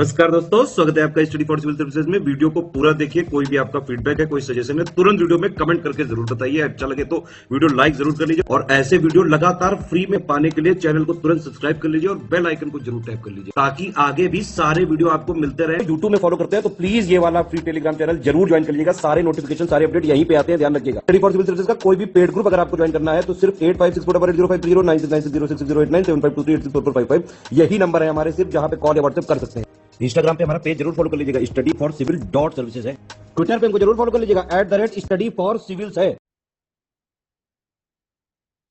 नमस्कार दोस्तों, स्वागत है आपका स्टडी फॉर सिविल सर्विसेज में। वीडियो को पूरा देखिए। कोई भी आपका फीडबैक है, कोई सजेशन है, तुरंत वीडियो में कमेंट करके जरूर बताइए। अच्छा लगे तो वीडियो लाइक जरूर कर लीजिए और ऐसे वीडियो लगातार फ्री में पाने के लिए चैनल को तुरंत सब्सक्राइब कर लीजिए और बेल आइकन को जरूर टैप कर लीजिए ताकि आगे भी सारे वीडियो आपको मिलते रहे। यूट्यूब में फॉलो करते हैं तो प्लीज ये वाला फ्री टेलीग्राम चैनल जरूर ज्वाइन कर लीजिएगा। सारे नोटिफिकेशन, सारे अपडेट यहीं पे आते हैं, ध्यान रखिएगा। स्टडी फॉर सिविल सर्विसेज का कोई भी पेड ग्रुप अगर आपको ज्वाइन करना है तो सिर्फ 856480530969606089786445 यही नंबर है हमारे, सिर्फ जहां पे कॉल या व्हाट्सएप कर सकते हैं। इंस्टाग्राम पे हमारा पेज जरूर फॉलो कर लीजिएगा, study for civil dot services है। ट्विटर पे हमको जरूर फॉलो कर लीजिएगा, @स्टडी फॉर सिविल्स है।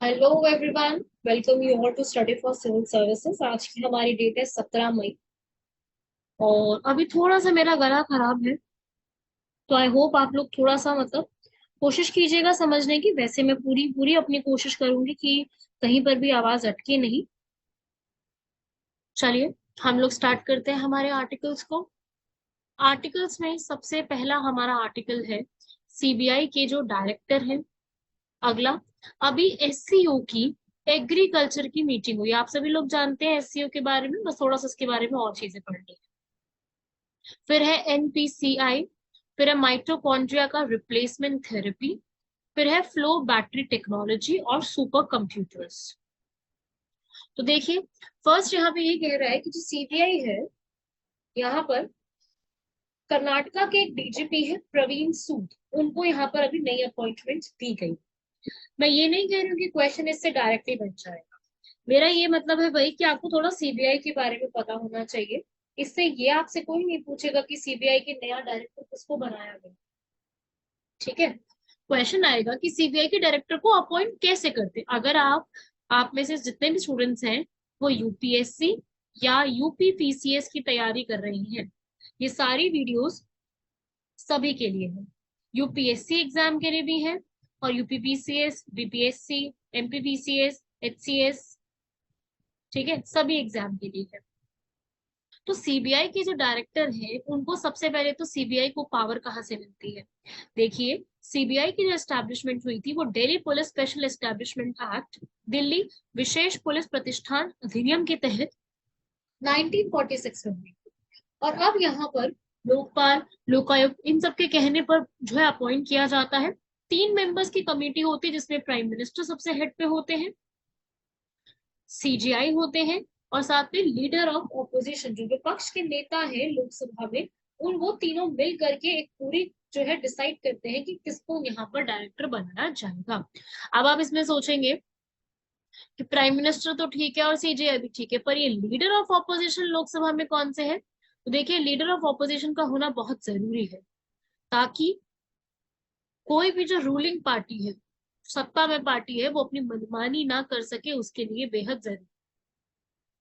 Hello everyone, welcome you all to study for civil services. आज की हमारी डेट है 17 मई और अभी थोड़ा सा मेरा गला खराब है, तो आई होप आप लोग थोड़ा सा कोशिश कीजिएगा समझने की। वैसे मैं पूरी पूरी अपनी कोशिश करूंगी कि कहीं पर भी आवाज अटके नहीं। चलिए हम लोग स्टार्ट करते हैं हमारे आर्टिकल्स को। आर्टिकल्स में सबसे पहला हमारा आर्टिकल है सीबीआई के जो डायरेक्टर हैं। अगला, अभी एससीओ की एग्रीकल्चर की मीटिंग हुई। आप सभी लोग जानते हैं एससीओ के बारे में, बस थोड़ा सा इसके बारे में और चीजें पढ़ ली। फिर है एनपीसीआई, फिर है माइटोकॉन्ड्रिया का रिप्लेसमेंट थेरेपी, फिर है फ्लो बैटरी टेक्नोलॉजी और सुपर कंप्यूटर्स। तो देखिए, फर्स्ट यहाँ पे ये कह रहा है कि जो सीबीआई है, यहाँ पर कर्नाटका के एक डीजीपी है प्रवीण सूद, उनको यहाँ पर अभी नई अपॉइंटमेंट दी गई। मैं ये नहीं कह रही हूँ कि क्वेश्चन इससे डायरेक्टली बन जाएगा। मेरा ये मतलब है भाई कि आपको थोड़ा सीबीआई के बारे में पता होना चाहिए। इससे ये आपसे कोई नहीं पूछेगा कि सीबीआई के नया डायरेक्टर किसको बनाया गया। ठीक है, क्वेश्चन आएगा कि सीबीआई के डायरेक्टर को अपॉइंट कैसे करते। अगर आप में से जितने भी स्टूडेंट्स हैं वो यूपीएससी या यूपीपीसीएस की तैयारी कर रही हैं, ये सारी वीडियोस सभी के लिए है। यूपीएससी एग्जाम के लिए भी है और यूपीपीसीएस, बीपीएससी, एमपीपीसीएस, एचसीएस, ठीक है, सभी एग्जाम के लिए है। तो सीबीआई के जो डायरेक्टर है उनको सबसे पहले तो सीबीआई को पावर कहाँ से मिलती है। देखिए, सीबीआई की जो एस्टैब्लिशमेंट हुई थी वो Delhi police special establishment act, Delhi विशेष पुलिस प्रतिष्ठान अधिनियम के तहत 1946 में हुई। और अब यहाँ पर लोकपाल, लोकायुक्त, इन सबके कहने पर जो है अपॉइंट किया जाता है। 3 मेंबर्स की कमेटी होती है जिसमें प्राइम मिनिस्टर सबसे हेड पे होते हैं, सीजीआई होते हैं और साथ में लीडर ऑफ ऑपोजिशन, जो विपक्ष के नेता है लोकसभा में, उन वो तीनों मिल करके एक पूरी जो है डिसाइड करते हैं कि किसको यहाँ पर डायरेक्टर बनाया जाएगा। अब आप इसमें सोचेंगे कि प्राइम मिनिस्टर तो ठीक है और सीजीआई भी ठीक है, पर ये लीडर ऑफ ऑपोजिशन लोकसभा में कौन से है। तो देखिए, लीडर ऑफ ऑपोजिशन का होना बहुत जरूरी है ताकि कोई भी जो रूलिंग पार्टी है, सत्ता में पार्टी है, वो अपनी मनमानी ना कर सके, उसके लिए बेहद जरूरी।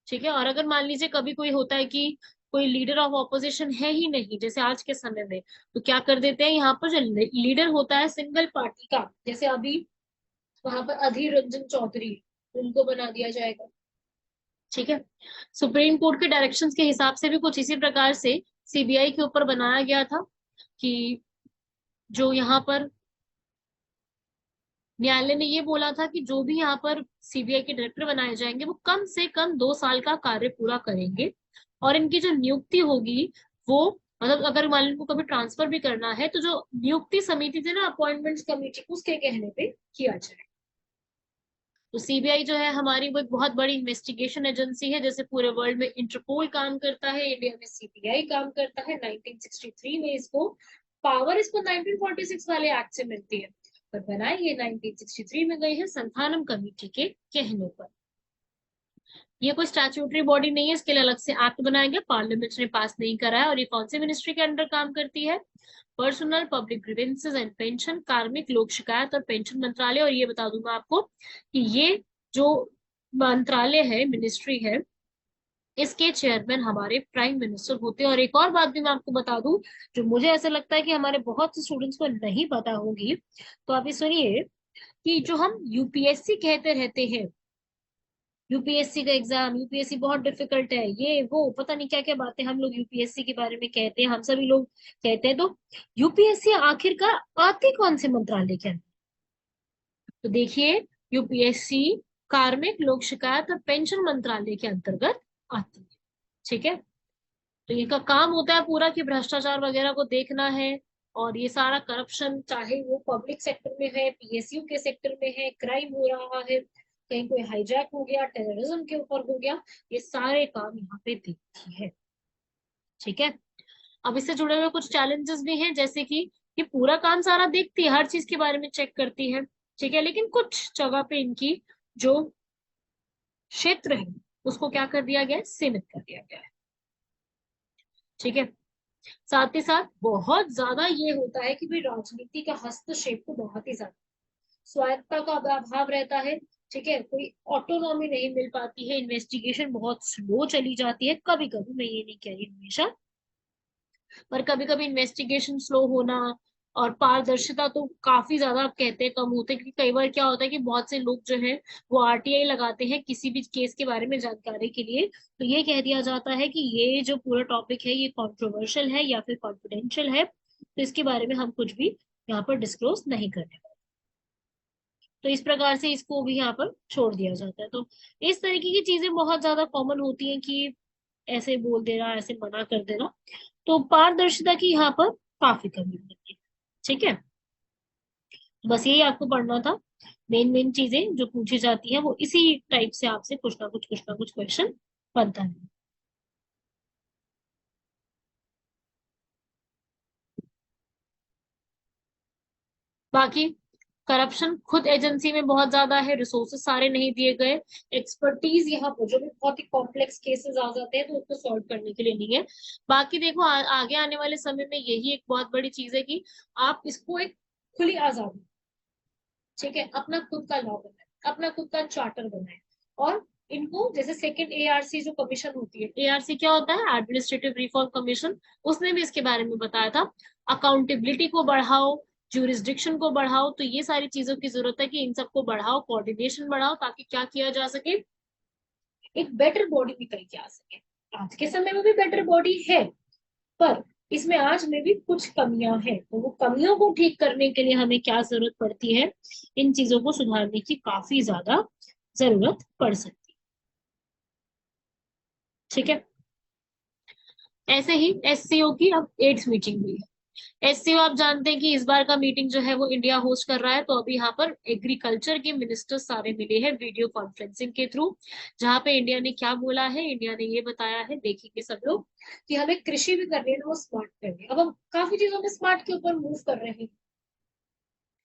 ठीक है, और अगर मान लीजिए कभी कोई होता है कि कोई लीडर ऑफ ऑपोजिशन है ही नहीं, जैसे आज के समय में, तो क्या कर देते हैं, यहाँ पर जो लीडर होता है सिंगल पार्टी का, जैसे अभी वहां पर अधीर रंजन चौधरी, उनको बना दिया जाएगा। ठीक है, सुप्रीम कोर्ट के डायरेक्शंस के हिसाब से भी कुछ इसी प्रकार से सीबीआई के ऊपर बनाया गया था कि जो यहाँ पर न्यायालय ने ये बोला था कि जो भी यहाँ पर सीबीआई के डायरेक्टर बनाए जाएंगे वो कम से कम 2 साल का कार्य पूरा करेंगे और इनकी जो नियुक्ति होगी वो, मतलब अगर मान लो इनको कभी ट्रांसफर भी करना है तो जो नियुक्ति समिति थी ना, अपॉइंटमेंट्स कमेटी, उसके कहने पे किया जाए। तो सीबीआई जो है हमारी वो एक बहुत बड़ी इन्वेस्टिगेशन एजेंसी है। जैसे पूरे वर्ल्ड में इंटरपोल काम करता है, इंडिया में सीबीआई काम करता है। 1963 में इसको पावर, इसको 1946 वाले एक्ट से मिलती है, पर बनाए ये 1963 में गए हैं संथानम कमेटी के कहने पर। ये कोई स्टैट्यूटरी बॉडी नहीं है, इसके लिए अलग से एक्ट बनाया गया, पार्लियामेंट ने पास नहीं करा है। और ये कौन से मिनिस्ट्री के अंडर काम करती है, personnel public grievances and pension, कार्मिक लोक शिकायत और पेंशन मंत्रालय। और ये बता दूं मैं आपको कि ये जो मंत्रालय है, मिनिस्ट्री है, इसके चेयरमैन हमारे प्राइम मिनिस्टर होते हैं। और एक और बात भी मैं आपको बता दूं जो मुझे ऐसा लगता है कि हमारे बहुत से स्टूडेंट्स को नहीं पता होगी, तो आप ये सुनिए कि जो हम यूपीएससी कहते रहते हैं, यूपीएससी का एग्जाम, यूपीएससी बहुत डिफिकल्ट है, ये वो पता नहीं क्या क्या बातें हम लोग यूपीएससी के बारे में कहते हैं, हम सभी लोग कहते हैं। तो यूपीएससी आखिरकार आती कौन से मंत्रालय के अंदर। तो देखिए, यूपीएससी कार्मिक लोक शिकायत और पेंशन मंत्रालय के अंतर्गत आती है। ठीक है, तो इनका काम होता है पूरा कि भ्रष्टाचार वगैरह को देखना है, और ये सारा करप्शन, चाहे वो पब्लिक सेक्टर में है, पीएसयू के सेक्टर में है, क्राइम हो रहा है, कहीं कोई हाईजैक हो गया, टेररिज्म के ऊपर हो गया, ये सारे काम यहाँ पे देखती है। ठीक है। अब इससे जुड़े हुए कुछ चैलेंजेस भी हैं, जैसे कि ये पूरा काम सारा देखती है, हर चीज के बारे में चेक करती है। ठीक है, लेकिन कुछ जगह पे इनकी जो क्षेत्र है उसको क्या कर दिया गया है, सीमित कर दिया गया है। ठीक है। साथ ही साथ बहुत ज्यादा ये होता है कि भाई राजनीति का हस्तक्षेप तो बहुत ही ज्यादा, स्वायत्तता का अभाव रहता है। ठीक है, कोई ऑटोनॉमी नहीं मिल पाती है, इन्वेस्टिगेशन बहुत स्लो चली जाती है, कभी कभी, मैं ये नहीं कह रही हमेशा, पर कभी कभी इन्वेस्टिगेशन स्लो होना, और पारदर्शिता तो काफी ज्यादा आप कहते हैं कम होते हैं, क्योंकि कई बार क्या होता है कि बहुत से लोग जो है वो आरटीआई लगाते हैं किसी भी केस के बारे में जानकारी के लिए, तो ये कह दिया जाता है कि ये जो पूरा टॉपिक है ये कंट्रोवर्शियल है या फिर कॉन्फिडेंशियल है, तो इसके बारे में हम कुछ भी यहाँ पर डिस्क्लोज नहीं करने वाले। तो इस प्रकार से इसको भी यहाँ पर छोड़ दिया जाता है। तो इस तरीके की चीजें बहुत ज्यादा कॉमन होती हैं कि ऐसे बोल देना, ऐसे मना कर देना, तो पारदर्शिता की यहाँ पर काफी कमी होती है। ठीक है, बस यही आपको पढ़ना था। मेन मेन चीजें जो पूछी जाती है वो इसी टाइप से आपसे कुछ ना कुछ क्वेश्चन बनता है। बाकी करप्शन खुद एजेंसी में बहुत ज्यादा है, रिसोर्सेस सारे नहीं दिए गए, एक्सपर्टीज यहाँ पर जो भी बहुत ही कॉम्प्लेक्स केसेस आ जाते हैं तो उसको सॉल्व करने के लिए नहीं है। बाकी देखो आगे आने वाले समय में यही एक बहुत बड़ी चीज है कि आप इसको एक खुली आजादी, ठीक है, अपना खुद का लॉ बनाए, अपना खुद का चार्टर बनाए, और इनको जैसे सेकंड एआरसी जो कमीशन होती है, एआरसी क्या होता है, एडमिनिस्ट्रेटिव रिफॉर्म कमीशन, उसने भी इसके बारे में बताया था, अकाउंटेबिलिटी को बढ़ाओ, ज्यूरिस्डिक्शन को बढ़ाओ, तो ये सारी चीजों की जरूरत है कि इन सबको बढ़ाओ, कोऑर्डिनेशन बढ़ाओ, ताकि क्या किया जा सके, एक बेटर बॉडी निकल के आ सके। आज के समय में भी बेटर बॉडी है, पर इसमें आज में भी कुछ कमियां हैं, तो वो कमियों को ठीक करने के लिए हमें क्या जरूरत पड़ती है, इन चीजों को सुधारने की काफी ज्यादा जरूरत पड़ सकती है। ठीक है। ऐसे ही एससीओ की अब 8th मीटिंग हुई है। एससीओ आप जानते हैं कि इस बार का मीटिंग जो है वो इंडिया होस्ट कर रहा है, तो अभी यहाँ पर एग्रीकल्चर के मिनिस्टर्स सारे मिले हैं वीडियो कॉन्फ्रेंसिंग के थ्रू, जहाँ पे इंडिया ने क्या बोला है, इंडिया ने ये बताया है, देखेंगे सब लोग, कि हमें कृषि भी करनी है ना, वो स्मार्ट करनी है। अब हम काफी चीजों में स्मार्ट के ऊपर मूव कर रहे हैं,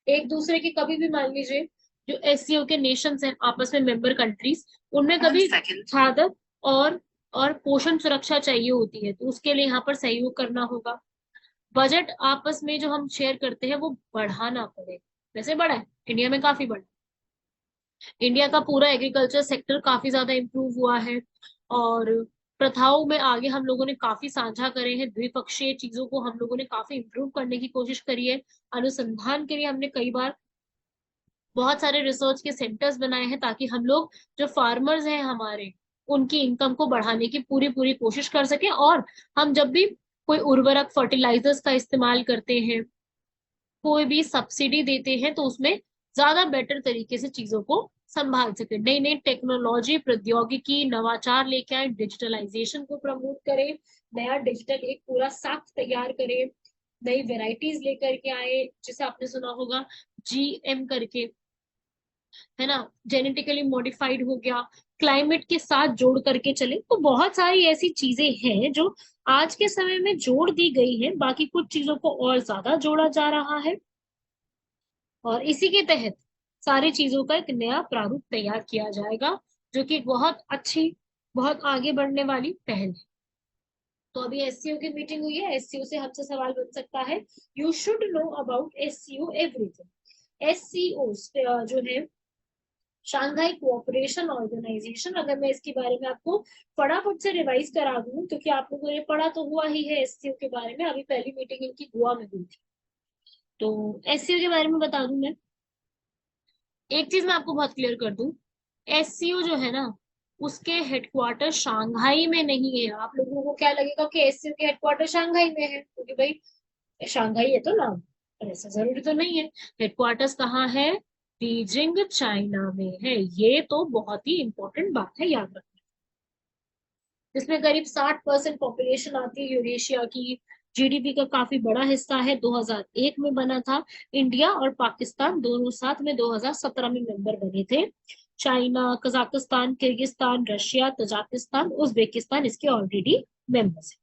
एक दूसरे की कभी भी मान लीजिए जो एससीओ के नेशंस हैं आपस में मेंबर कंट्रीज, उनमें कभी खाद्य और और पोषण सुरक्षा चाहिए होती है, तो उसके लिए यहाँ पर सहयोग करना होगा। बजट आपस में जो हम शेयर करते हैं वो बढ़ाना पड़ेगा, वैसे बढ़ा है इंडिया में, काफी बढ़ा, इंडिया का पूरा एग्रीकल्चर सेक्टर काफी ज्यादा इम्प्रूव हुआ है, और प्रथाओं में आगे हम लोगों ने काफी साझा करे हैं, द्विपक्षीय चीजों को हम लोगों ने काफी इम्प्रूव करने की कोशिश करी है, अनुसंधान के लिए हमने कई बार बहुत सारे रिसर्च के सेंटर्स बनाए हैं, ताकि हम लोग जो फार्मर्स हैं हमारे, उनकी इनकम को बढ़ाने की पूरी पूरी कोशिश कर सकें, और हम जब भी कोई उर्वरक फर्टिलाइजर्स का इस्तेमाल करते हैं, कोई भी सब्सिडी देते हैं, तो उसमें ज्यादा बेटर तरीके से चीजों को संभाल सके, नई नई टेक्नोलॉजी, प्रौद्योगिकी, नवाचार लेके आए, डिजिटलाइजेशन को प्रमोट करें, नया डिजिटल एक पूरा साख तैयार करें, नई वेराइटीज लेकर के आए, जैसे आपने सुना होगा जीएम करके, है ना, जेनेटिकली मॉडिफाइड हो गया, क्लाइमेट के साथ जोड़ करके चले, तो बहुत सारी ऐसी चीजें हैं जो आज के समय में जोड़ दी गई है, बाकी कुछ चीजों को और ज्यादा जोड़ा जा रहा है, और इसी के तहत सारी चीजों का एक नया प्रारूप तैयार किया जाएगा, जो कि बहुत अच्छी, बहुत आगे बढ़ने वाली पहल है। तो अभी एससीओ की मीटिंग हुई है, एससीओ से हमसे सवाल बन सकता है, you should know about SCO everything. SCO जो है शांघाई कोऑपरेशन ऑर्गेनाइजेशन, अगर मैं इसके बारे में आपको फटाफट से रिवाइज करा दूं, क्योंकि आप लोगों ने पढ़ा तो हुआ ही है एससीओ के बारे में, अभी पहली मीटिंग इनकी गोवा में हुई थी, तो एससीओ के बारे में बता दूं मैं, एक चीज मैं आपको बहुत क्लियर कर दूं, एससीओ जो है ना, उसके हेडक्वार्टर शांघाई में नहीं है। आप लोगों को क्या लगेगा कि एससीओ के हेडक्वार्टर शांघाई में है, क्योंकि भाई शांघाई है तो नाम, पर ऐसा जरूरी तो नहीं है। हेडक्वार्टर्स कहाँ है, बीजिंग चाइना में है, ये तो बहुत ही इंपॉर्टेंट बात है, याद रखना। जिसमें करीब 60% पॉपुलेशन आती है यूरेशिया की। जीडीपी का काफी बड़ा हिस्सा है, 2001 में बना था। इंडिया और पाकिस्तान दोनों साथ में 2017 में मेंबर बने थे। China, Kazakhstan, Kyrgyzstan, Russia, Tajikistan, Uzbekistan इसके ऑलरेडी मेंबर्स हैं।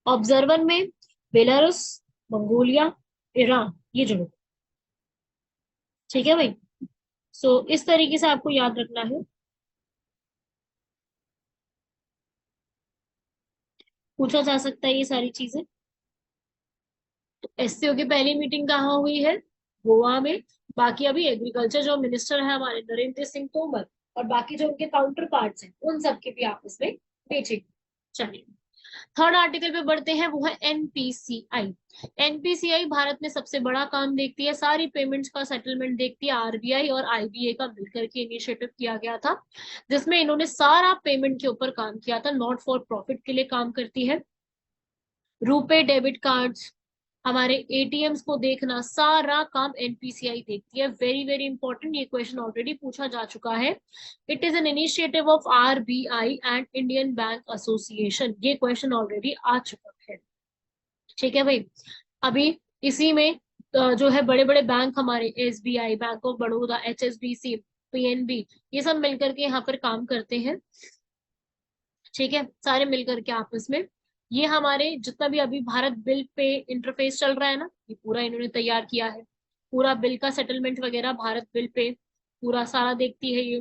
ऑब्जर्वर में बेलारूस, मंगोलिया, ईरान ये जुड़े। ठीक है भाई। सो इस तरीके से आपको याद रखना है। पूछा जा सकता है ये सारी चीजें। तो एससीओ की पहली मीटिंग कहाँ हुई है? गोवा में। बाकी अभी एग्रीकल्चर जो मिनिस्टर है हमारे नरेंद्र सिंह तोमर और बाकी जो उनके काउंटर पार्ट्स हैं उन सबके भी आपस में मीटिंग। चलिए थर्ड आर्टिकल पे बढ़ते हैं, वो है एनपीसीआई। एनपीसीआई भारत में सबसे बड़ा काम देखती है, सारी पेमेंट्स का सेटलमेंट देखती है। आरबीआई और आईबीए का मिलकर के इनिशिएटिव किया गया था, जिसमें इन्होंने सारा पेमेंट के ऊपर काम किया था, नॉट फॉर प्रॉफिट के लिए काम करती है। रुपे डेबिट कार्ड्स, हमारे एटीएम्स को देखना, सारा काम एनपीसीआई देखती है। वेरी वेरी इंपॉर्टेंट, ये क्वेश्चन ऑलरेडी पूछा जा चुका है। It is an initiative of RBI and Indian bank association, ये क्वेश्चन ऑलरेडी आ चुका है। ठीक है भाई। अभी इसी में जो है बड़े बड़े बैंक हमारे SBI, bank of Baroda, HSBC, PNB, ये सब मिलकर के यहाँ पर काम करते हैं। ठीक है, सारे मिलकर के आपस में। ये हमारे जितना भी अभी भारत बिल पे इंटरफेस चल रहा है ना, ये पूरा इन्होंने तैयार किया है। पूरा बिल का सेटलमेंट वगैरह भारत बिल पे पूरा सारा देखती है ये।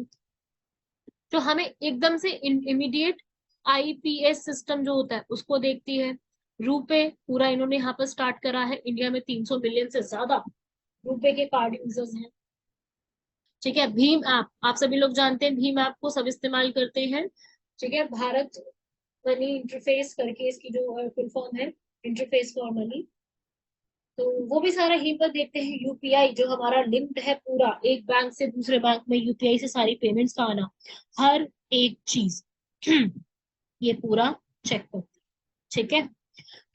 जो हमें एकदम से इमीडिएट आईपीएस सिस्टम जो होता है उसको देखती है। रुपे पूरा इन्होंने यहाँ पर स्टार्ट करा है। इंडिया में 300 मिलियन से ज्यादा रुपे के कार्ड यूजर्स हैं। ठीक है, भीम ऐप आप सभी लोग जानते हैं, भीम ऐप को सब इस्तेमाल करते हैं। ठीक है, भारत मनी इंटरफेस करके इसकी जो फुल फॉर्म है, इंटरफेस फॉर मनी, तो वो भी सारा यहीं पर देखते हैं। यूपीआई जो हमारा लिंक्ड है पूरा, एक बैंक से दूसरे बैंक में यूपीआई से सारी पेमेंट्स का आना, हर एक चीज ये पूरा चेक करते हैं। ठीक है,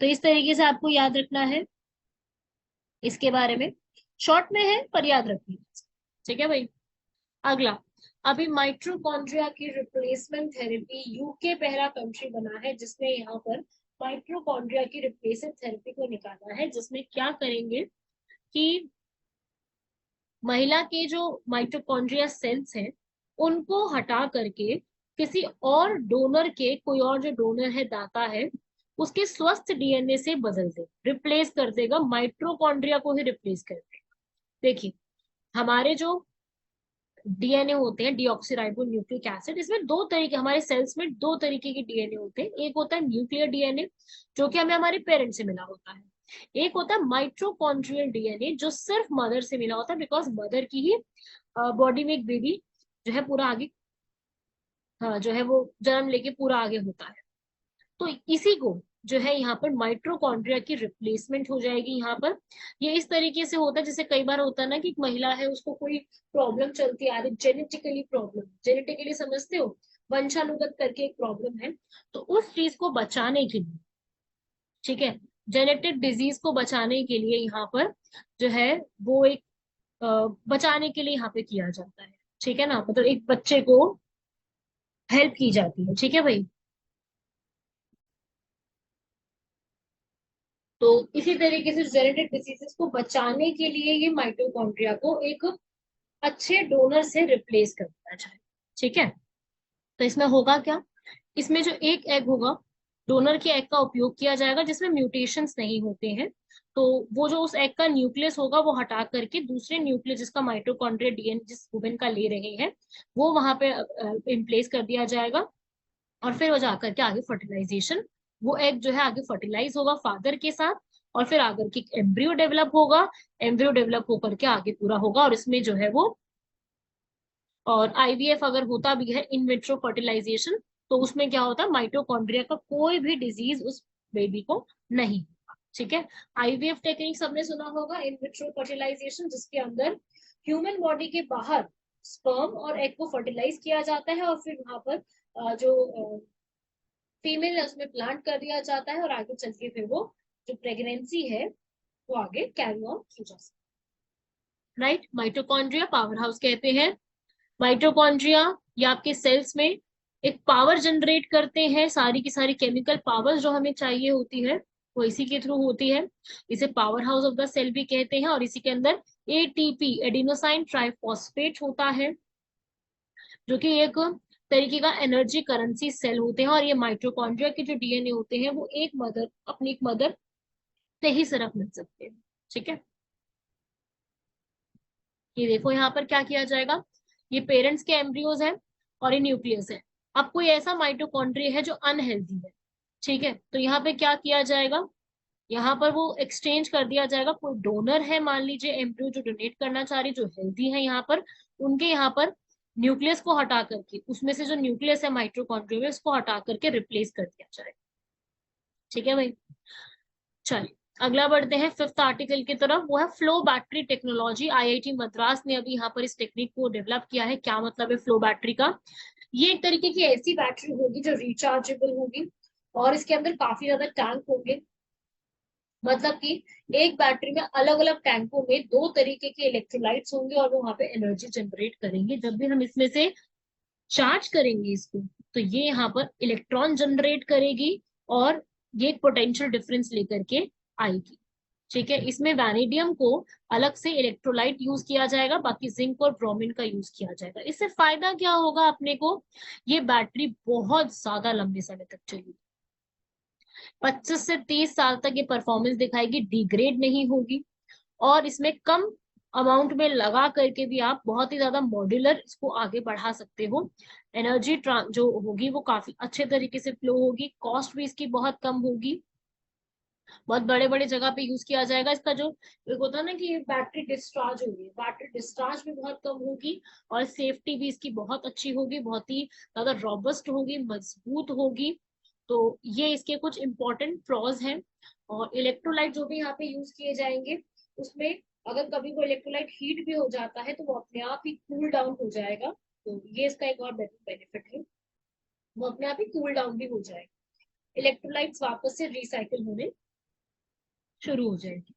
तो इस तरीके से आपको याद रखना है इसके बारे में। शॉर्ट में है पर याद रखिए। ठीक है भाई। अगला, अभी माइट्रोकॉन्ड्रिया की रिप्लेसमेंट थेरेपी, यूके पहला कंट्री बना है जिसने यहाँ पर माइट्रोकॉन्ड्रिया की रिप्लेसमेंट थेरेपी को निकाला है, जिसमें क्या करेंगे कि महिला के जो माइटोकॉन्ड्रिया सेल्स हैं उनको हटा करके किसी और डोनर के, कोई और जो डोनर है, दाता है, उसके स्वस्थ डीएनए से बदल दे, रिप्लेस कर देगा, माइट्रोकॉन्ड्रिया को ही रिप्लेस कर देगा। देखिए हमारे जो डीएनए होते हैं, डीऑक्सीराइबो न्यूक्लिक एसिड, इसमें दो तरीके, हमारे सेल्स में दो तरीके के डीएनए होते हैं। एक होता है न्यूक्लियर डीएनए जो कि हमें हमारे पेरेंट्स से मिला होता है। एक होता है माइट्रोकॉन्ड्रियल डीएनए जो सिर्फ मदर से मिला होता है, बिकॉज मदर की ही बॉडी में एक बेबी जो है पूरा आगे, हाँ जो है वो जन्म लेके पूरा आगे होता है। तो इसी को जो है यहाँ पर माइट्रोकॉन्ड्रिया की रिप्लेसमेंट हो जाएगी यहाँ पर। ये इस तरीके से होता है जैसे कई बार होता है ना कि एक महिला है, उसको कोई प्रॉब्लम चलती आ रही, जेनेटिकली प्रॉब्लम, जेनेटिकली समझते हो, वंशानुगत करके एक प्रॉब्लम है, तो उस चीज को बचाने के लिए, ठीक है, जेनेटिक डिजीज को बचाने के लिए यहाँ पर जो है वो एक बचाने के लिए यहाँ पे किया जाता है। ठीक है ना, मतलब एक बच्चे को हेल्प की जाती है। ठीक है भाई। तो इसी तरीके से जेनेटिक डिसीजेस को बचाने के लिए ये माइटोकॉन्ड्रिया को एक अच्छे डोनर से रिप्लेस कर दिया जाए। ठीक है, तो इसमें होगा क्या, इसमें जो एक एग होगा, डोनर के एग का उपयोग किया जाएगा जिसमें म्यूटेशंस नहीं होते हैं। तो वो जो उस एग का न्यूक्लियस होगा वो हटा करके दूसरे न्यूक्लियस जिसका माइटोकॉन्ड्रिया डीएनए जिस वुमेन का ले रहे हैं वो वहां पे इम्प्लेस कर दिया जाएगा। और फिर वो जाकर के आगे फर्टिलाइजेशन, वो एग जो है आगे फर्टिलाइज होगा फादर के साथ, और फिर आगे की एम्ब्रियो डेवलप होगा, एम्ब्रियो डेवलप होकर के आगे पूरा होगा, और इसमें जो है वो, और आईवीएफ अगर होता भी है, इन विट्रो फर्टिलाइजेशन, तो उसमें क्या होता है, माइटोकॉन्ड्रिया का कोई भी डिजीज उस बेबी को नहीं। ठीक है, आईवीएफ टेक्निक सबने सुना होगा, इन विट्रो फर्टिलाइजेशन, जिसके अंदर ह्यूमन बॉडी के बाहर स्पर्म और एग को फर्टिलाइज किया जाता है और फिर वहां पर जो फीमेल है उसमें प्लांट कर दिया जाता है और आगे चल के फिर वो जो प्रेगनेंसी है वो आगे कैरी ऑन की जा सकती है। राइट, माइटोकॉन्ड्रिया पावर हाउस कहते हैं। माइटोकॉन्ड्रिया ये आपके सेल्स में एक पावर जनरेट करते हैं, सारी की सारी केमिकल पावर्स जो हमें चाहिए होती है वो इसी के थ्रू होती है। इसे power house of the cell भी कहते हैं। और इसी के अंदर एटीपी एडिनोसाइन ट्राइफॉस्फेट होता है, जो कि एक तरीके का एनर्जी करेंसी सेल होते हैं। और ये माइटोकॉन्ड्रिया के जो डीएनए होते हैं वो एक मदर, अपनी एक मदर से ही सिर्फ मिल सकते हैं। ठीक है, ये देखो यहाँ पर क्या किया जाएगा, ये पेरेंट्स के एम्ब्रियोज है और ये न्यूक्लियस है। अब कोई ऐसा माइटोकॉन्ड्रिया है जो अनहेल्दी है, ठीक है, तो यहाँ पे क्या किया जाएगा, यहाँ पर वो एक्सचेंज कर दिया जाएगा। कोई डोनर है, मान लीजिए एम्ब्रियो जो डोनेट करना चाह रही, जो हेल्दी है, यहाँ पर उनके यहाँ पर न्यूक्लियस को हटा करके, उसमें से जो न्यूक्लियस है माइटोकॉन्ड्रिया में, उसको हटा करके रिप्लेस कर दिया जाएगा। ठीक है भाई, चलिए अगला बढ़ते हैं फिफ्थ आर्टिकल की तरफ, वो है flow battery technology. IIT Madras ने अभी यहाँ पर इस टेक्निक को डेवलप किया है। क्या मतलब है फ्लो बैटरी का, ये एक तरीके की ऐसी बैटरी होगी जो रिचार्जेबल होगी और इसके अंदर काफी ज्यादा टैंक होंगे। मतलब कि एक बैटरी में अलग अलग टैंकों में दो तरीके के इलेक्ट्रोलाइट्स होंगे और वो वहां पे एनर्जी जनरेट करेंगे। जब भी हम इसमें से चार्ज करेंगे इसको, तो ये यहाँ पर इलेक्ट्रॉन जनरेट करेगी और ये पोटेंशियल डिफरेंस लेकर के आएगी। ठीक है, इसमें वैनेडियम को अलग से इलेक्ट्रोलाइट यूज किया जाएगा, बाकी जिंक और ब्रोमीन का यूज किया जाएगा। इससे फायदा क्या होगा अपने को, ये बैटरी बहुत ज्यादा लंबे समय तक चलेगी, 25 से 30 साल तक ये परफॉर्मेंस दिखाएगी, डिग्रेड नहीं होगी। और इसमें कम अमाउंट में लगा करके भी आप बहुत ही ज्यादा मॉड्यूलर इसको आगे बढ़ा सकते हो। एनर्जी जो होगी वो काफी अच्छे तरीके से फ्लो होगी, कॉस्ट भी इसकी बहुत कम होगी, बहुत बड़े बड़े जगह पे यूज किया जाएगा। इसका जो एक होता है ना कि बैटरी डिस्चार्ज होगी, बैटरी डिस्चार्ज भी बहुत कम होगी और सेफ्टी भी इसकी बहुत अच्छी होगी, बहुत ही ज्यादा रॉबस्ट होगी, मजबूत होगी। तो ये इसके कुछ इंपॉर्टेंट प्रोज हैं। और इलेक्ट्रोलाइट जो भी यहाँ पे यूज किए जाएंगे, उसमें अगर कभी कोई इलेक्ट्रोलाइट हीट भी हो जाता है तो वो अपने आप ही कूल डाउन हो जाएगा। तो ये इसका एक और बेनिफिट है, वो अपने आप ही कूल डाउन भी हो जाएगा, इलेक्ट्रोलाइट्स वापस से रिसाइकिल होने शुरू हो जाएगी।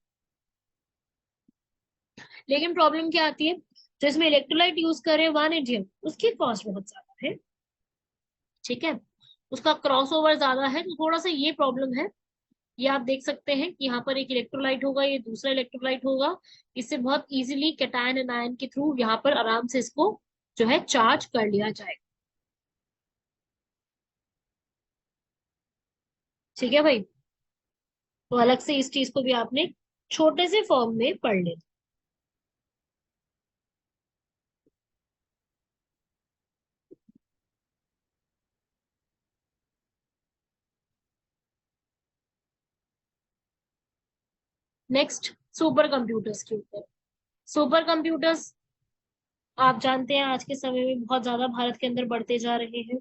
लेकिन प्रॉब्लम क्या आती है, जो इसमें इलेक्ट्रोलाइट यूज कर रहे हैं वानेडियम, उसकी कॉस्ट बहुत ज्यादा है। ठीक है, उसका क्रॉस ओवर ज्यादा है, तो थोड़ा सा ये प्रॉब्लम है। ये आप देख सकते हैं कि यहाँ पर एक इलेक्ट्रोलाइट होगा, ये दूसरा इलेक्ट्रोलाइट होगा, इससे बहुत इजीली कैटायन एंड आयन के थ्रू यहाँ पर आराम से इसको जो है चार्ज कर लिया जाएगा। ठीक है भाई, तो अलग से इस चीज को भी आपने छोटे से फॉर्म में पढ़ लेना। नेक्स्ट सुपर कंप्यूटर्स के ऊपर। सुपर कंप्यूटर्स आप जानते हैं आज के समय में बहुत ज्यादा भारत के अंदर बढ़ते जा रहे हैं।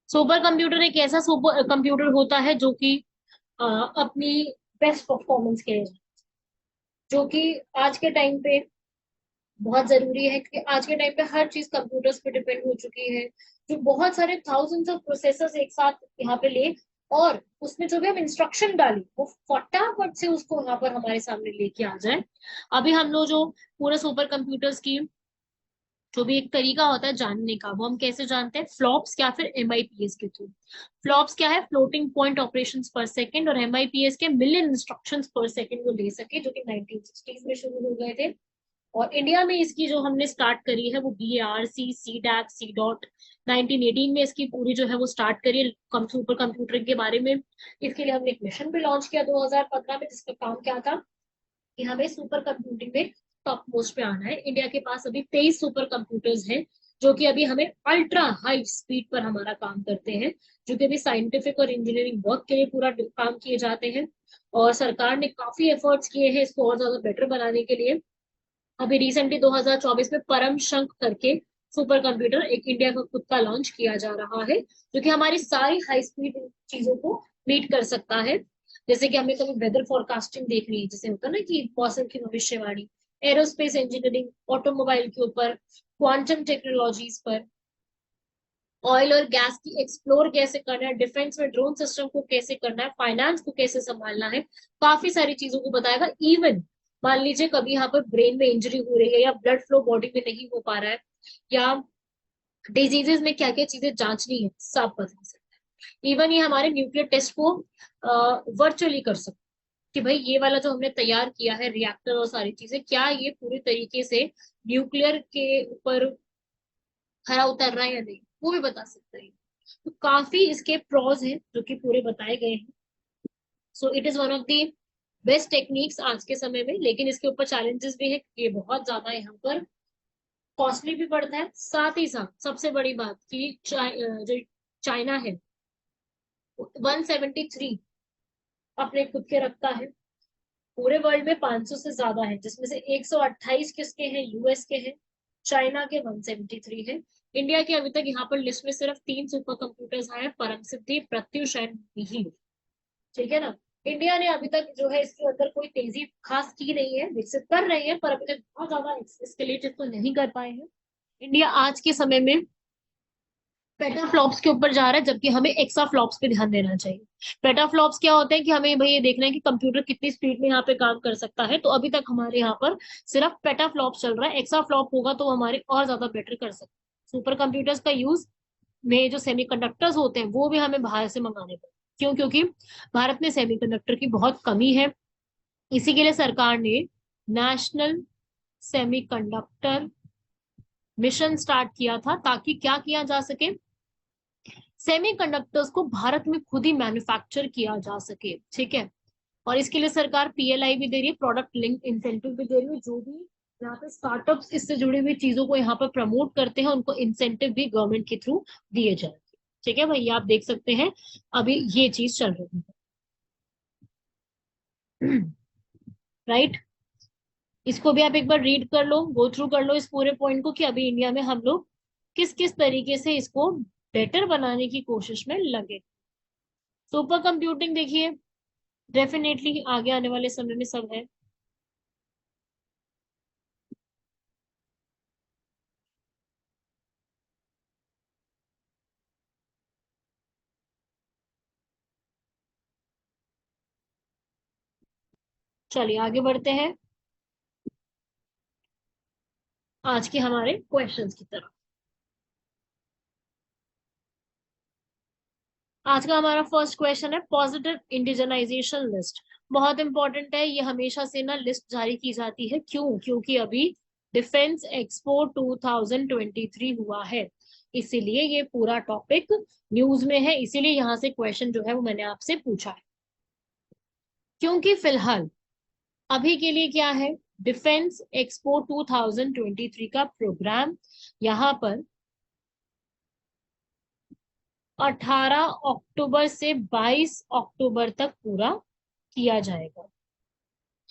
सुपर कंप्यूटर एक ऐसा सुपर कंप्यूटर होता है जो कि अपनी बेस्ट परफॉर्मेंस के लिए, जो कि आज के टाइम पे बहुत जरूरी है, क्योंकि आज के टाइम पे हर चीज कंप्यूटर्स पे डिपेंड हो चुकी है। जो बहुत सारे थाउजेंड्स ऑफ प्रोसेसर्स एक साथ यहाँ पे ले, और उसमें जो भी हम इंस्ट्रक्शन डाली वो फटाफट से उसको यहाँ पर हमारे सामने लेके आ जाए। अभी हम लोग जो पूरे सुपर कंप्यूटर्स की जो भी एक तरीका होता है जानने का, वो हम कैसे जानते हैं, फ्लॉप्स या फिर एमआईपीएस के थ्रू। फ्लॉप्स क्या है, फ्लोटिंग पॉइंट ऑपरेशंस पर सेकंड, और एमआईपीएस के मिलियन इंस्ट्रक्शंस पर सेकंड वो ले सके, जो कि 1960s में शुरू हो गए थे। और इंडिया में इसकी जो हमने स्टार्ट करी है वो BARC C DAC C DOT 1918 में इसकी पूरी जो है वो स्टार्ट करी है सुपर कंप्यूटरिंग के बारे में। इसके लिए हमने एक मिशन भी लॉन्च किया 2015 में, जिसका काम क्या था कि हमें सुपर कंप्यूटिंग में टॉप मोस्ट पे आना है। इंडिया के पास अभी 23 सुपर कंप्यूटर्स हैं, जो कि अभी हमें अल्ट्रा हाई स्पीड पर हमारा काम करते हैं, जो कि अभी साइंटिफिक और इंजीनियरिंग वर्क के लिए पूरा काम किए जाते हैं। और सरकार ने काफी एफर्ट्स किए हैं इसको और ज्यादा बेटर बनाने के लिए। अभी रिसेंटली 2024 में परम शंख करके सुपर कंप्यूटर एक इंडिया का खुद का लॉन्च किया जा रहा है, जो कि हमारी सारी हाई स्पीड चीजों को मीट कर सकता है। जैसे कि हमें कभी वेदर फोरकास्टिंग देखनी है, जैसे होता है ना कि मौसम की भविष्यवाणी, एरोस्पेस इंजीनियरिंग, ऑटोमोबाइल के ऊपर, क्वांटम टेक्नोलॉजीज पर, ऑयल और गैस की एक्सप्लोर कैसे करना है, डिफेंस में ड्रोन सिस्टम को कैसे करना है, फाइनेंस को कैसे संभालना है, काफी सारी चीजों को बताएगा। इवन मान लीजिए कभी यहाँ पर ब्रेन में इंजरी हो रही है या ब्लड फ्लो बॉडी में नहीं हो पा रहा है, या डिजीजेस में क्या क्या चीजें जांचनी है सब बता सकता है। इवन ये हमारे न्यूक्लियर टेस्ट को वर्चुअली कर सकते हैं कि भाई ये वाला जो हमने तैयार किया है रिएक्टर और सारी चीजें, क्या ये पूरी तरीके से न्यूक्लियर के ऊपर खरा उतर रहा है या नहीं, वो भी बता सकते हैं। तो काफी इसके प्रोज हैं जो कि पूरे बताए गए हैं। So it is one of the best techniques आज के समय में, लेकिन इसके ऊपर चैलेंजेस भी है, ये बहुत ज्यादा यहाँ पर कॉस्टली भी पड़ता है। साथ ही साथ सबसे बड़ी बात कि जो चाइना है 173 अपने खुद के रखता है, पूरे वर्ल्ड में 500 से ज्यादा है, जिसमें से 128 किसके हैं, यूएस के हैं, चाइना के 173 है। इंडिया के अभी तक यहाँ पर लिस्ट में सिर्फ 3 सुपर कंप्यूटर्स आए हैं, परम सिद्धि, प्रत्युष एंड मिहिर। ठीक है ना। इंडिया ने अभी तक जो है इसके अंदर कोई तेजी खास की नहीं है, विकसित कर रहे हैं पर अभी तक बहुत ज्यादा एस्केलेट तो नहीं कर पाए हैं। इंडिया आज के समय में पेटाफ्लॉप्स के ऊपर जा रहा है, जबकि हमें एक्साफ्लॉप्स पे ध्यान देना चाहिए। पेटाफ्लॉप्स क्या होते हैं कि हमें भाई ये देखना है कि कंप्यूटर कितनी स्पीड में यहाँ पे काम कर सकता है, तो अभी तक हमारे यहाँ पर सिर्फ पेटाफ्लॉप्स चल रहा है। एक्साफ्लॉप होगा तो हमारे और ज्यादा बेटर कर सकते हैं। सुपर कंप्यूटर्स का यूज में जो सेमीकंडक्टर्स होते हैं वो भी हमें बाहर से मंगाने पड़ते हैं। क्यों? क्योंकि भारत में सेमीकंडक्टर की बहुत कमी है। इसी के लिए सरकार ने नेशनल सेमीकंडक्टर मिशन स्टार्ट किया था, ताकि क्या किया जा सके, सेमीकंडक्टर्स को भारत में खुद ही मैन्युफैक्चर किया जा सके। ठीक है। और इसके लिए सरकार पीएलआई भी दे रही है, प्रोडक्ट लिंक इंसेंटिव भी दे रही है। जो भी यहाँ पे स्टार्टअप्स इससे जुड़ी हुई चीजों को यहाँ पर प्रमोट करते हैं, उनको इंसेंटिव भी गवर्नमेंट के थ्रू दिए जाए। ठीक है भाई, आप देख सकते हैं अभी ये चीज चल रही है। राइट। इसको भी आप एक बार रीड कर लो, गो थ्रू कर लो इस पूरे पॉइंट को, कि अभी इंडिया में हम लोग किस किस तरीके से इसको बेटर बनाने की कोशिश में लगे। सुपर कंप्यूटिंग देखिए, डेफिनेटली आगे आने वाले समय में सब है। चलिए आगे बढ़ते हैं आज के हमारे क्वेश्चंस की तरफ। आज का हमारा फर्स्ट क्वेश्चन है पॉजिटिव इंडिजनाइजेशन लिस्ट। बहुत इंपॉर्टेंट है, ये हमेशा से ना लिस्ट जारी की जाती है। क्यों? क्योंकि अभी डिफेंस एक्सपो 2023 हुआ है, इसीलिए ये पूरा टॉपिक न्यूज में है, इसीलिए यहाँ से क्वेश्चन जो है वो मैंने आपसे पूछा है। क्योंकि फिलहाल अभी के लिए क्या है, डिफेंस एक्सपो 2023 का प्रोग्राम यहाँ पर 18 अक्टूबर से 22 अक्टूबर तक पूरा किया जाएगा।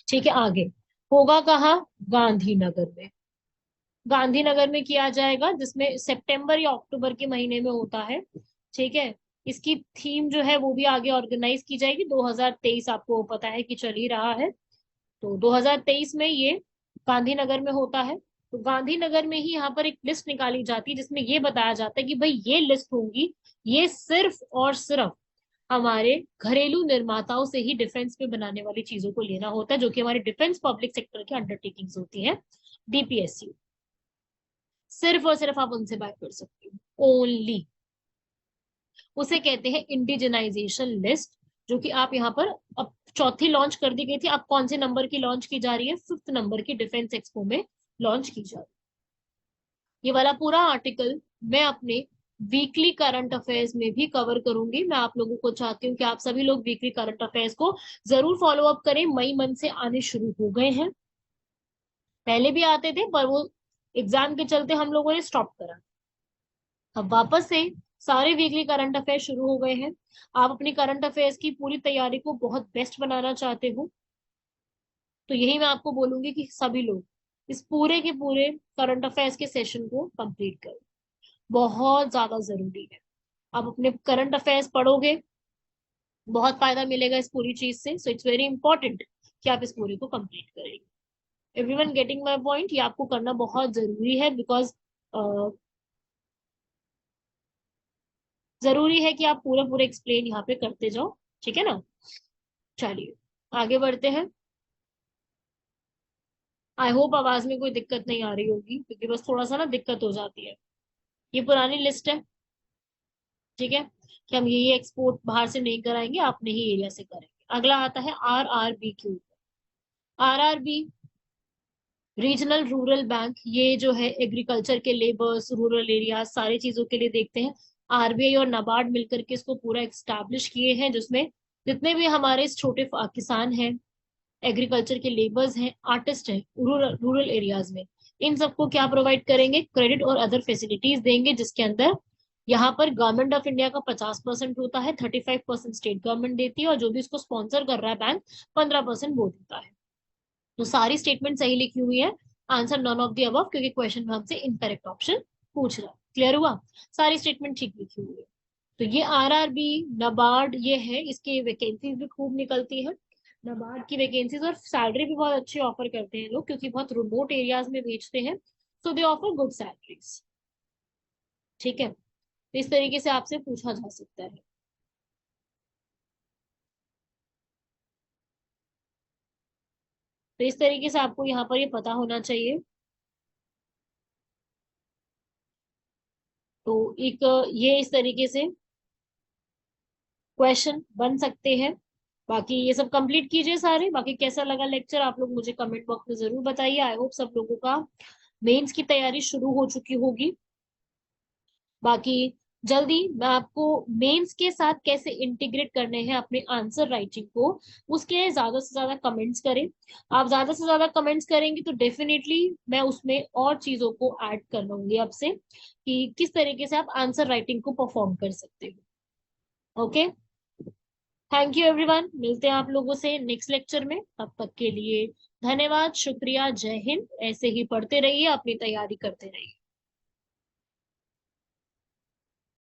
ठीक है। आगे होगा कहाँ? गांधीनगर में। गांधीनगर में किया जाएगा, जिसमें सितंबर या अक्टूबर के महीने में होता है। ठीक है। इसकी थीम जो है वो भी आगे ऑर्गेनाइज की जाएगी। 2023 आपको पता है कि चल ही रहा है, तो 2023 में ये गांधीनगर में होता है। तो गांधीनगर में ही यहाँ पर एक लिस्ट निकाली जाती है, जिसमें ये बताया जाता है कि भाई ये लिस्ट होगी, ये सिर्फ और सिर्फ हमारे घरेलू निर्माताओं से ही डिफेंस में बनाने वाली चीजों को लेना होता है, जो कि हमारे डिफेंस पब्लिक सेक्टर की अंडरटेकिंग्स होती है, डीपीएसयू। सिर्फ और सिर्फ आप उनसे बाय कर सकते हो, ओनली। उसे कहते हैं इंडिजिनाइजेशन लिस्ट, जो कि आप यहाँ पर अब चौथी लॉन्च कर दी गई थी। अब कौन से नंबर की लॉन्च की जा रही है? 5th नंबर की डिफेंस एक्सपो में लॉन्च की जा रही है। ये वाला पूरा आर्टिकल मैं अपने वीकली करंट अफेयर्स में भी कवर करूंगी। मैं आप लोगों को चाहती हूँ कि आप सभी लोग वीकली करंट अफेयर्स को जरूर फॉलो अप करें। मई मंथ से आने शुरू हो गए हैं, पहले भी आते थे पर वो एग्जाम के चलते हम लोगों ने स्टॉप करा। अब वापस से सारे वीकली करंट अफेयर शुरू हो गए हैं। आप अपनी करंट अफेयर्स की पूरी तैयारी को बहुत बेस्ट बनाना चाहते हो, तो यही मैं आपको बोलूंगी कि सभी लोग इस पूरे के पूरे करंट अफेयर्स के सेशन को कंप्लीट करें। बहुत ज्यादा जरूरी है। आप अपने करंट अफेयर्स पढ़ोगे, बहुत फायदा मिलेगा इस पूरी चीज से। सो इट्स वेरी इंपॉर्टेंट कि आप इस पूरी को कंप्लीट करेंगे। Everyone getting my point? ये आपको करना बहुत जरूरी है, बिकॉज जरूरी है कि आप पूरे पूरे एक्सप्लेन यहाँ पे करते जाओ। ठीक है ना। चलिए आगे बढ़ते हैं। आई होप आवाज में कोई दिक्कत नहीं आ रही होगी, क्योंकि बस थोड़ा सा ना दिक्कत हो जाती है। ये पुरानी लिस्ट है, ठीक है, कि हम ये एक्सपोर्ट बाहर से नहीं कराएंगे, अपने ही एरिया से करेंगे। अगला आता है RRB के ऊपर। RRB रीजनल रूरल बैंक, ये जो है एग्रीकल्चर के लेबर्स, रूरल एरिया, सारी चीजों के लिए देखते हैं। आरबीआई और नाबार्ड मिलकर के इसको पूरा एस्टैब्लिश किए हैं, जिसमें जितने भी हमारे छोटे किसान हैं, एग्रीकल्चर के लेबर्स हैं, आर्टिस्ट हैं रूरल एरियाज में, इन सबको क्या प्रोवाइड करेंगे, क्रेडिट और अदर फैसिलिटीज देंगे, जिसके अंदर यहाँ पर गवर्नमेंट ऑफ इंडिया का 50% होता है, 35% स्टेट गवर्नमेंट देती है, और जो भी इसको स्पॉन्सर कर रहा है बैंक, 15% वो देता है। तो सारी स्टेटमेंट सही लिखी हुई है, answer none of the above, क्योंकि क्वेश्चन में हमसे इनकरेक्ट ऑप्शन पूछ रहा है। क्लियर हुआ, सारी स्टेटमेंट ठीक लिखी हुई है। तो ये आरआरबी नबार्ड ये है, इसकी वैकेंसीज भी खूब निकलती है, नबार्ड की वैकेंसीज, और सैलरी भी बहुत अच्छी ऑफर करते हैं लोग, क्योंकि बहुत रिमोट एरियाज में भेजते हैं, सो दे ऑफर गुड सैलरीज। ठीक है, तो इस तरीके से आपसे पूछा जा सकता है। तो इस तरीके से आपको यहाँ पर ये पता होना चाहिए। तो एक ये इस तरीके से क्वेश्चन बन सकते हैं। बाकी ये सब कंप्लीट कीजिए सारे। बाकी कैसा लगा लेक्चर आप लोग मुझे कमेंट बॉक्स में जरूर बताइए। आई होप सब लोगों का मेंस की तैयारी शुरू हो चुकी होगी। बाकी जल्दी मैं आपको मेंस के साथ कैसे इंटीग्रेट करने हैं अपने आंसर राइटिंग को, उसके लिए ज्यादा से ज्यादा कमेंट्स करें। आप ज्यादा से ज्यादा कमेंट्स करेंगे तो डेफिनेटली मैं उसमें और चीजों को ऐड कर लूंगी आपसे, कि किस तरीके से आप आंसर राइटिंग को परफॉर्म कर सकते हो। ओके, थैंक यू एवरीवन, मिलते हैं आप लोगों से नेक्स्ट लेक्चर में। तब तक के लिए धन्यवाद, शुक्रिया, जय हिंद। ऐसे ही पढ़ते रहिए, अपनी तैयारी करते रहिए।